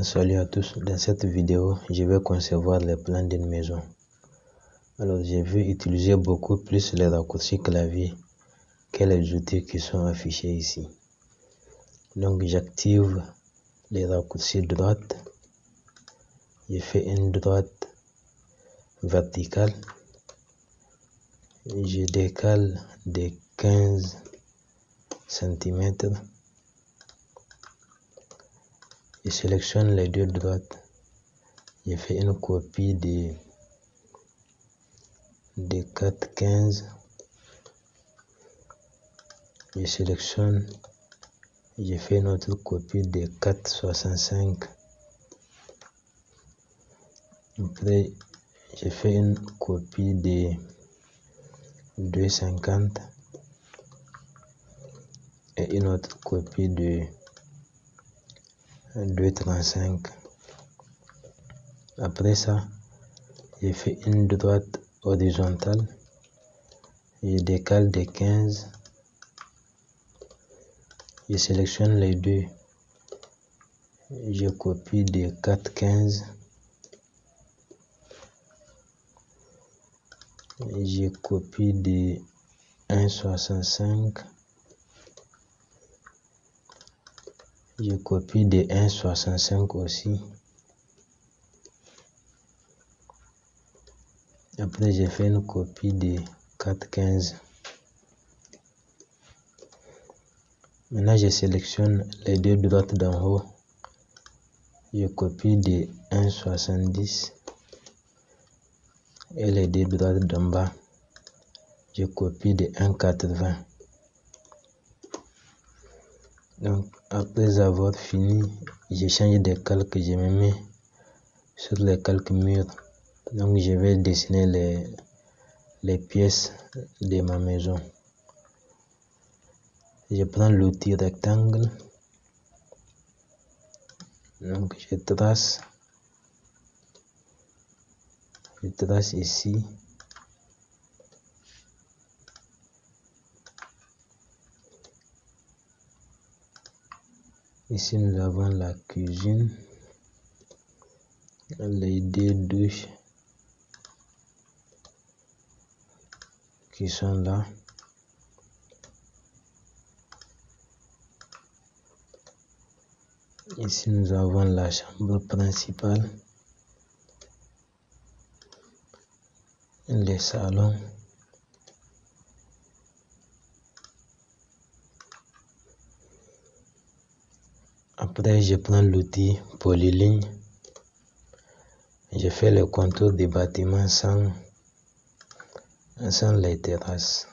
Salut à tous, dans cette vidéo, je vais concevoir les plans d'une maison. Alors, je vais utiliser beaucoup plus les raccourcis clavier que les outils qui sont affichés ici. Donc, j'active les raccourcis droite. Je fais une droite verticale. Je décale de 15 cm. Je sélectionne les deux droites. Je fais une copie de 4,15. Je sélectionne, je fais une autre copie de 4,65. Après, je fais une copie de 2,50 et une autre copie de 2,35. Après ça, je fais une droite horizontale. Je décale de 15. Je sélectionne les deux. Je copie de 4,15. Je copie de 1,65. Je copie de 1,65 aussi. Après, j'ai fait une copie de 4,15. Maintenant, je sélectionne les deux droites d'en haut. Je copie de 1,70. Et les deux droites d'en bas, je copie de 1,80. Donc, après avoir fini, je change de calque, je me mets sur les calques murs. Donc, je vais dessiner les pièces de ma maison. Je prends l'outil rectangle. Donc, je trace ici. Ici, nous avons la cuisine, les deux douches qui sont là. Ici, nous avons la chambre principale, les salons. Après, je prends l'outil polyligne. Je fais le contour du bâtiment sans les terrasses.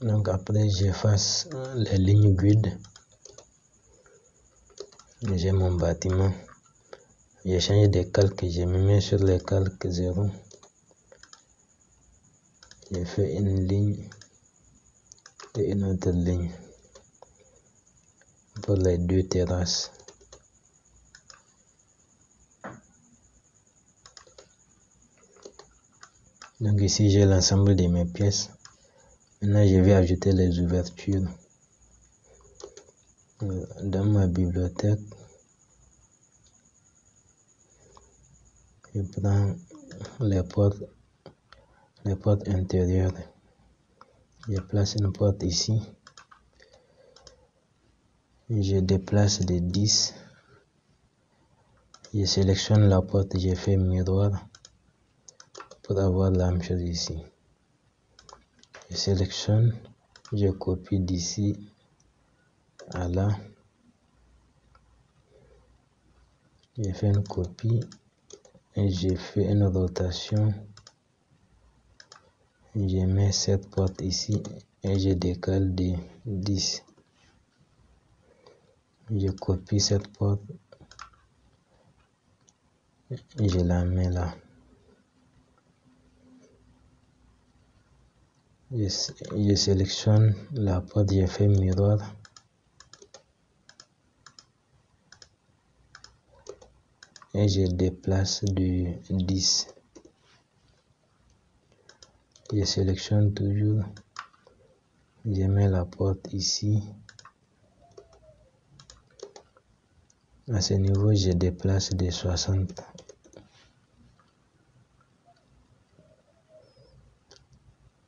Donc après, j'efface les lignes guides. J'ai mon bâtiment. Je change de calque, je me mets sur le calque 0. Je fais une ligne et une autre ligne pour les deux terrasses. Donc ici, j'ai l'ensemble de mes pièces. Maintenant, je vais ajouter les ouvertures. Dans ma bibliothèque, je prends les portes intérieures. Je place une porte ici. Je déplace de 10. Je sélectionne la porte, je fais miroir pour avoir la même chose ici. Je sélectionne, je copie d'ici à là. Je fais une copie et je fais une rotation. Je mets cette porte ici et je décale de 10. Je copie cette porte et je la mets là. Je sélectionne la porte, je fais miroir. Et je déplace de 10. Je sélectionne toujours, je mets la porte ici. À ce niveau, je déplace de 60.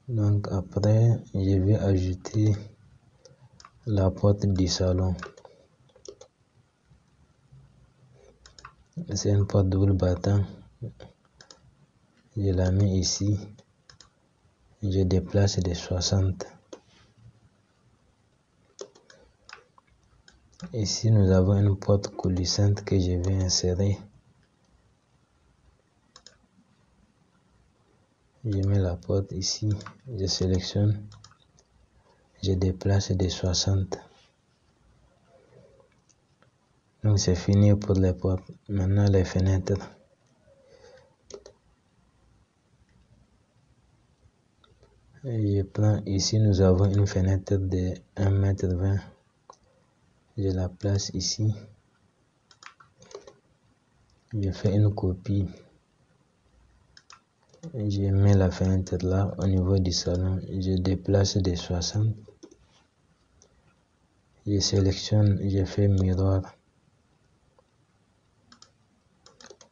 Donc après, je vais ajouter la porte du salon. C'est une porte double battant. Je la mets ici. Je déplace de 60. Ici, nous avons une porte coulissante que je vais insérer. Je mets la porte ici, je sélectionne, je déplace de 60. Donc c'est fini pour les portes. Maintenant les fenêtres. Je prends ici, nous avons une fenêtre de 1,20 m. Je la place ici. Je fais une copie. Je mets la fenêtre là au niveau du salon. Je déplace de 60. Je sélectionne, je fais miroir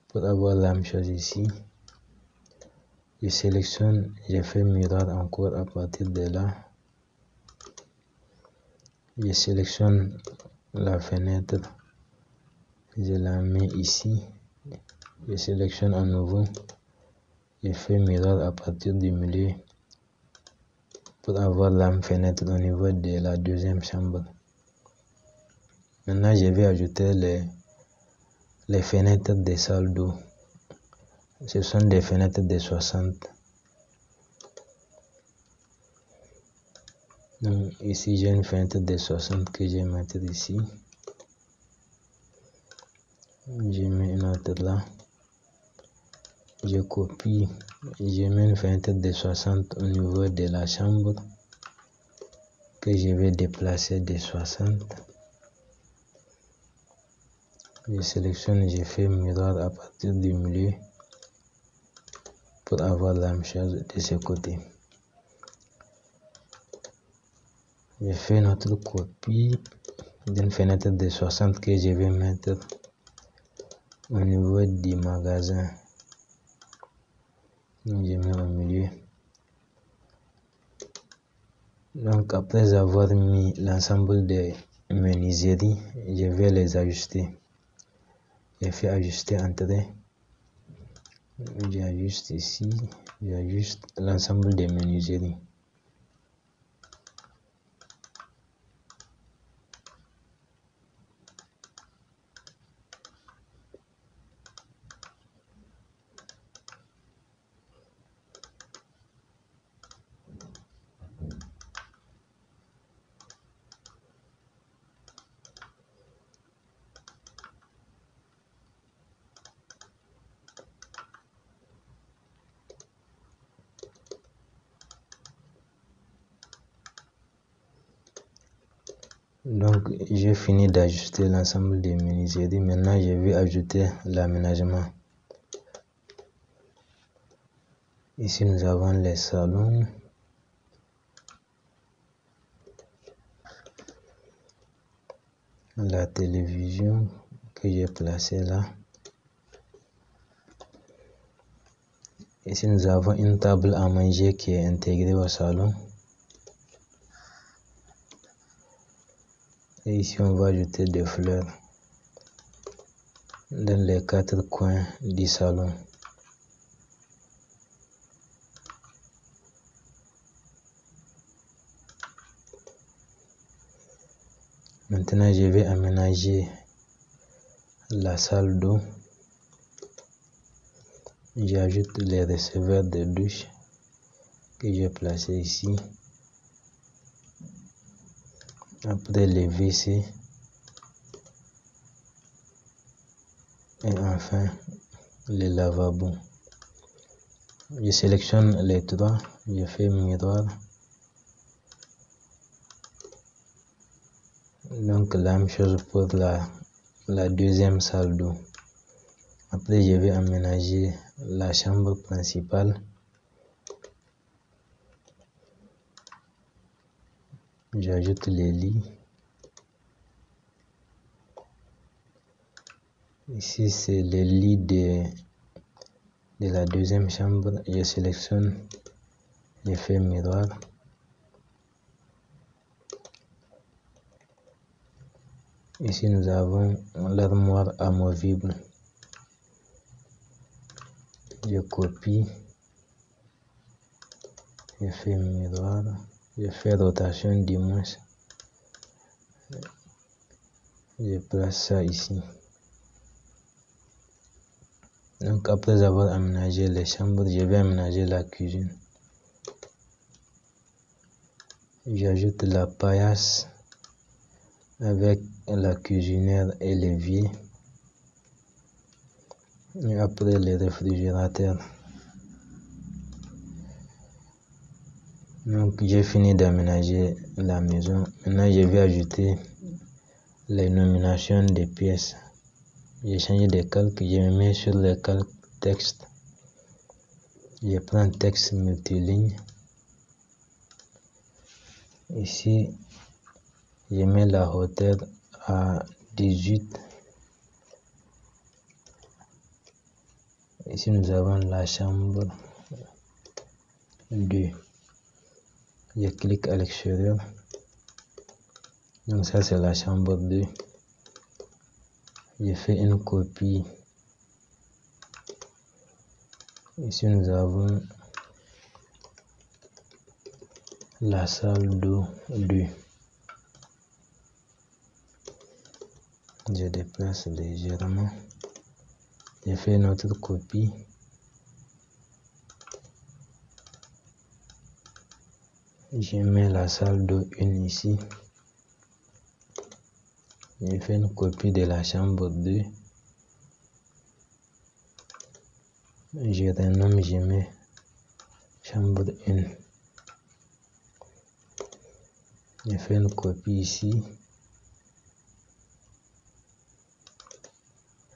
pour avoir la même chose ici. Je sélectionne, je fais miroir encore à partir de là. Je sélectionne la fenêtre, je la mets ici. Je sélectionne à nouveau, je fais miroir à partir du milieu pour avoir la même fenêtre au niveau de la deuxième chambre. Maintenant, je vais ajouter les fenêtres des salles d'eau. Ce sont des fenêtres de 60. Donc, ici, j'ai une fenêtre de 60 que je vais mettre ici. Je mets une autre là. Je copie. Je mets une fenêtre de 60 au niveau de la chambre que je vais déplacer de 60. Je sélectionne, je fais miroir à partir du milieu pour avoir la même chose de ce côté. Je fais une autre copie d'une fenêtre de 60 que je vais mettre au niveau du magasin. Donc, je mets au milieu. Donc après avoir mis l'ensemble des menuiseries, je vais les ajuster. Je fais ajuster entrée. J'ajuste ici, j'ajuste l'ensemble des menuiseries. Donc j'ai fini d'ajuster l'ensemble des menuiseries. Maintenant je vais ajouter l'aménagement. Ici nous avons les salons. La télévision que j'ai placée là. Ici nous avons une table à manger qui est intégrée au salon. Et ici on va ajouter des fleurs dans les 4 coins du salon. Maintenant je vais aménager la salle d'eau. J'ajoute les receveurs de douche que j'ai placés ici. Après les WC. Et enfin les lavabos. Je sélectionne les trois, je fais miroir. Donc la même chose pour la deuxième salle d'eau. Après je vais aménager la chambre principale. J'ajoute les lits. Ici, c'est le lit de la deuxième chambre. Je sélectionne l'effet miroir. Ici, nous avons l'armoire amovible. Je copie, je fais miroir, je fais rotation du moins. Je place ça ici. Donc après avoir aménagé les chambres, je vais aménager la cuisine. J'ajoute la paillasse avec la cuisinière et l'évier. Et après le réfrigérateur. Donc j'ai fini d'aménager la maison. Maintenant je vais ajouter les nominations des pièces. J'ai changé de calque, je me mets sur le calque texte. Je prends texte multiligne. Ici, je mets la hauteur à 18. Ici, nous avons la chambre 2. Je clique à l'extérieur. Donc ça, c'est la chambre 2. Je fais une copie. Ici, nous avons la salle 2. Je déplace légèrement. Je fais une autre copie. Je mets la salle 2 ici. Je fais une copie de la chambre 2. Je renomme, je mets chambre 1. Je fais une copie ici.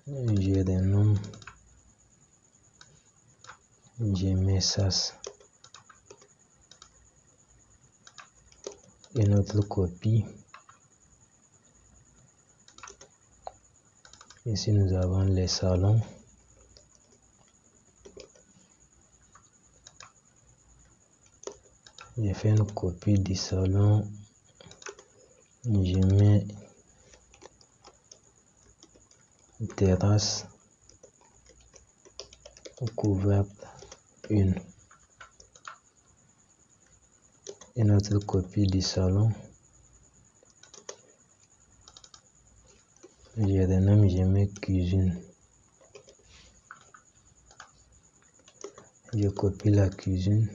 Je renomme. Je mets SAS. Une autre copie. Ici, nous avons les salons. Je fais une copie du salon. Je mets terrasse couverte 1. Une autre copie du salon. Je renomme, je mets cuisine. Je copie la cuisine.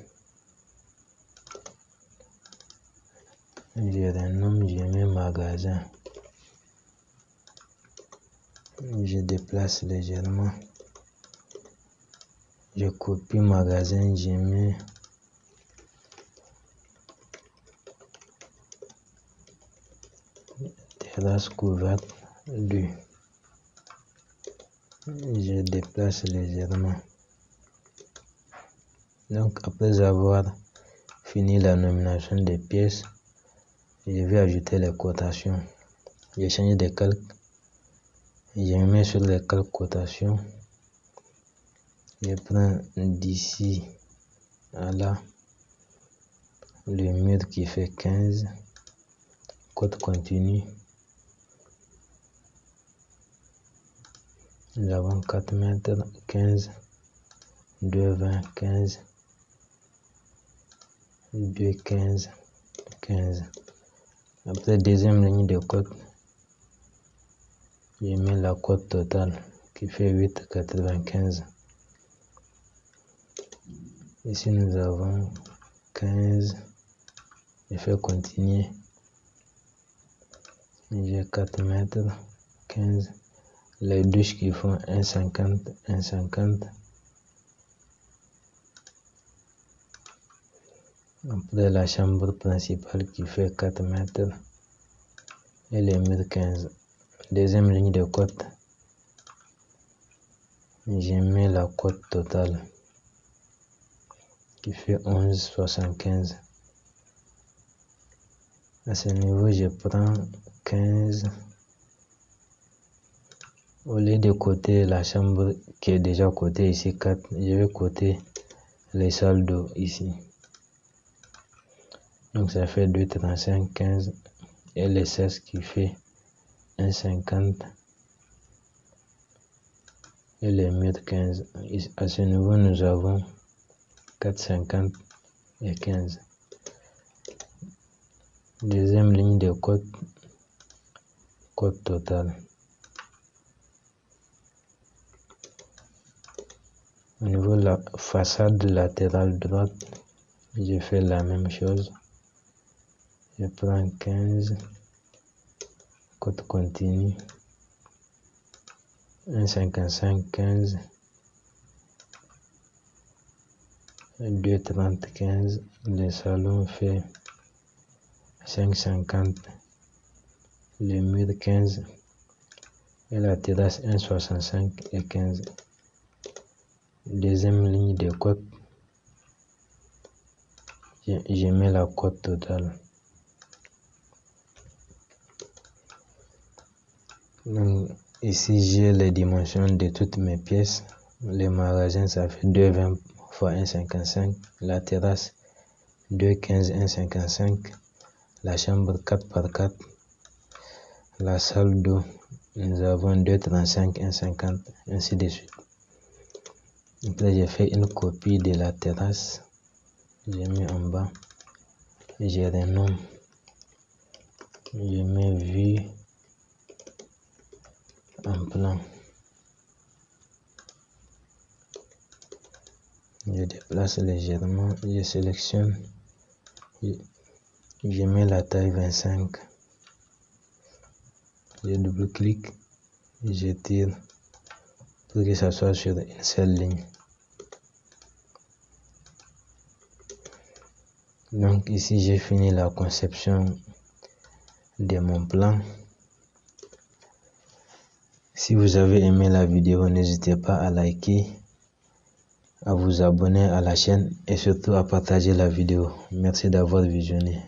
Je renomme, je mets magasin. Je déplace légèrement. Je copie magasin, je mets terrasse couverte 2. Je déplace légèrement. Donc après avoir fini la nomination des pièces, je vais ajouter les cotations. J'ai changé de calque. Je me mets sur les calques cotations. Je prends d'ici à là le mur qui fait 15. Cote continue. Nous avons 4 mètres 15, 2, 20, 15, 2, 15, 15. Après deuxième ligne de cote, je mets la cote totale qui fait 8,95. Ici nous avons 15. Je fais continuer. J'ai 4 mètres 15. Les douches qui font 1,50, 1,50. Après la chambre principale qui fait 4 mètres et les murs 15. Deuxième ligne de cote. Je mets la cote totale qui fait 11,75. À ce niveau, je prends 15. Au lieu de coter la chambre qui est déjà cotée ici 4, je vais coter les salles d'eau ici. Donc ça fait 2,35, 15 et les 16 qui fait 1,50 et les murs 15. À ce niveau, nous avons 4,50 et 15. Deuxième ligne de côte totale. Au niveau de la façade latérale droite, je fais la même chose. Je prends 15, côte continue, 1,55, 15, 2,30, 15. Le salon fait 5,50, le mur 15 et la terrasse 1,65 et 15. Deuxième ligne de côte, je mets la côte totale. Donc, ici j'ai les dimensions de toutes mes pièces. Le magasin ça fait 2,20 x 1,55. La terrasse 2,15, 1,55. La chambre 4 par 4. La salle d'eau, nous avons 2,35, 1,50, ainsi de suite. Après, j'ai fait une copie de la terrasse. J'ai mis en bas. Je renomme. Je mets vue en plan. Je déplace légèrement. Je sélectionne. Je mets la taille 25. Je double-clique. Je tire pour que ça soit sur une seule ligne. Donc ici j'ai fini la conception de mon plan. Si vous avez aimé la vidéo, n'hésitez pas à liker, à vous abonner à la chaîne et surtout à partager la vidéo. Merci d'avoir visionné.